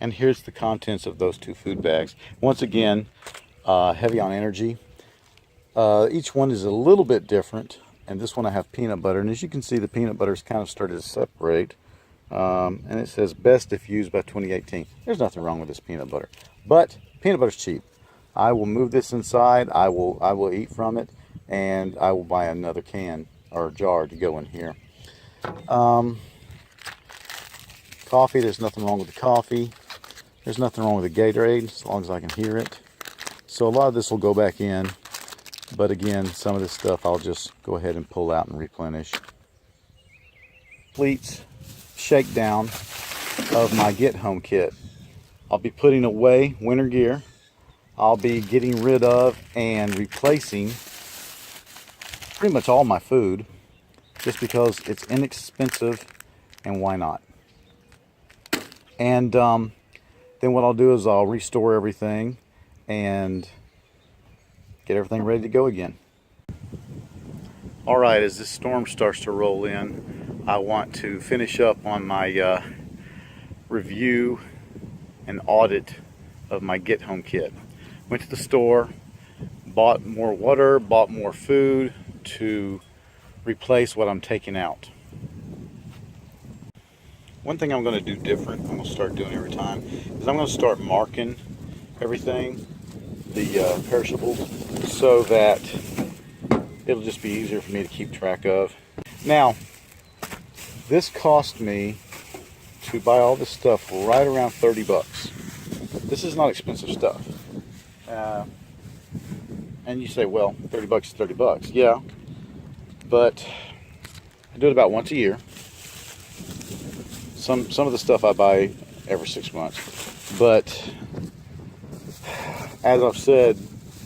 And here's the contents of those 2 food bags. Once again, heavy on energy. Each one is a little bit different. And this one I have peanut butter. And as you can see, the peanut butter's kind of started to separate. And it says best if used by 2018. There's nothing wrong with this peanut butter. But peanut butter's cheap. I will move this inside. I will eat from it. And I will buy another can or jar to go in here. Coffee, there's nothing wrong with the coffee. There's nothing wrong with the Gatorade, as long as I can hear it. So a lot of this will go back in. But again, some of this stuff I'll just go ahead and pull out and replenish. Complete shakedown of my Get Home kit. I'll be putting away winter gear. I'll be getting rid of and replacing pretty much all my food, just because it's inexpensive and why not. And then what I'll do is I'll restore everything and get everything ready to go again. Alright, as this storm starts to roll in, I want to finish up on my review and audit of my Get Home kit. Went to the store, bought more water, bought more food to replace what I'm taking out. One thing I'm going to do different, I'm going to start doing every time, is I'm going to start marking everything, the perishables, so that it'll just be easier for me to keep track of. Now, this cost me to buy all this stuff right around 30 bucks. This is not expensive stuff. And you say, well, 30 bucks is 30 bucks. Yeah, but I do it about once a year. Some of the stuff I buy every 6 months. But as I've said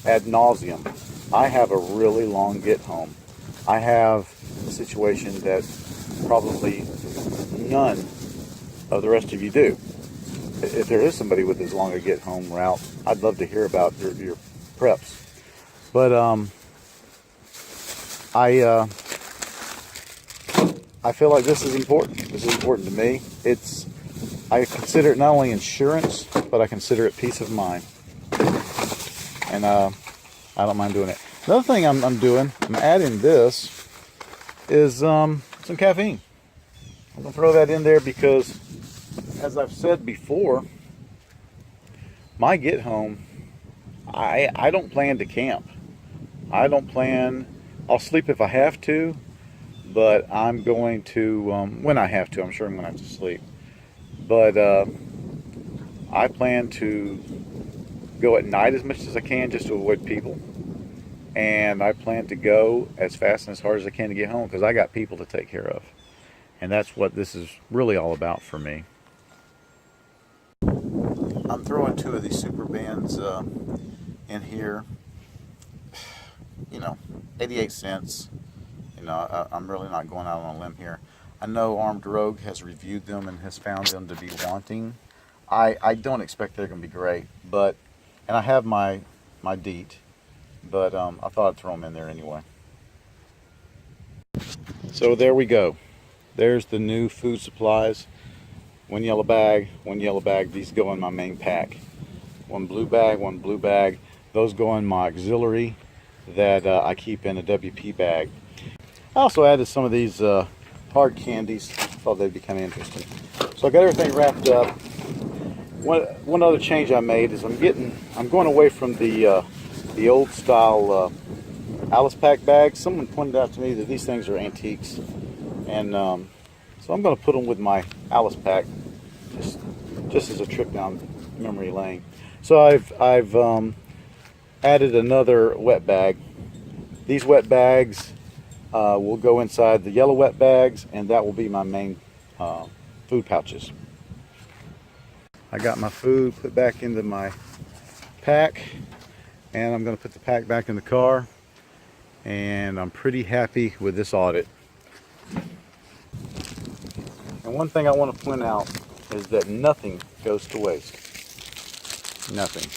ad nauseum, I have a really long Get Home. I have a situation that probably none of the rest of you do. If there is somebody with as long a Get Home route, I'd love to hear about your preps. But I feel like this is important. This is important to me. I consider it not only insurance, but I consider it peace of mind. And I don't mind doing it. Another thing I'm adding this, is some caffeine. I'm going to throw that in there because, as I've said before, my Get Home, I don't plan to camp. I'll sleep if I have to, but I'm going to, when I have to, I'm sure I'm going to have to sleep. But I plan to go at night as much as I can just to avoid people. And I plan to go as fast and as hard as I can to get home because I got people to take care of. And that's what this is really all about for me. I'm throwing 2 of these super bands in here. 88 cents. I'm really not going out on a limb here. I know Armed Rogue has reviewed them and has found them to be wanting. I don't expect they're going to be great, and I have my DEET, but I thought I'd throw them in there anyway. So there we go. There's the new food supplies. One yellow bag. These go in my main pack. One blue bag. Those go in my auxiliary that I keep in a WP bag. I also added some of these hard candies. Thought they'd be kind of interesting. So I got everything wrapped up. One other change I made is I'm going away from the old style Alice Pack bags. Someone pointed out to me that these things are antiques, and so I'm going to put them with my Alice Pack, just as a trip down memory lane. So I've added another wet bag. These wet bags will go inside the yellow wet bags, and that will be my main food pouches. I got my food put back into my pack, and I'm going to put the pack back in the car, and I'm pretty happy with this audit. And one thing I want to point out is that nothing goes to waste. Nothing.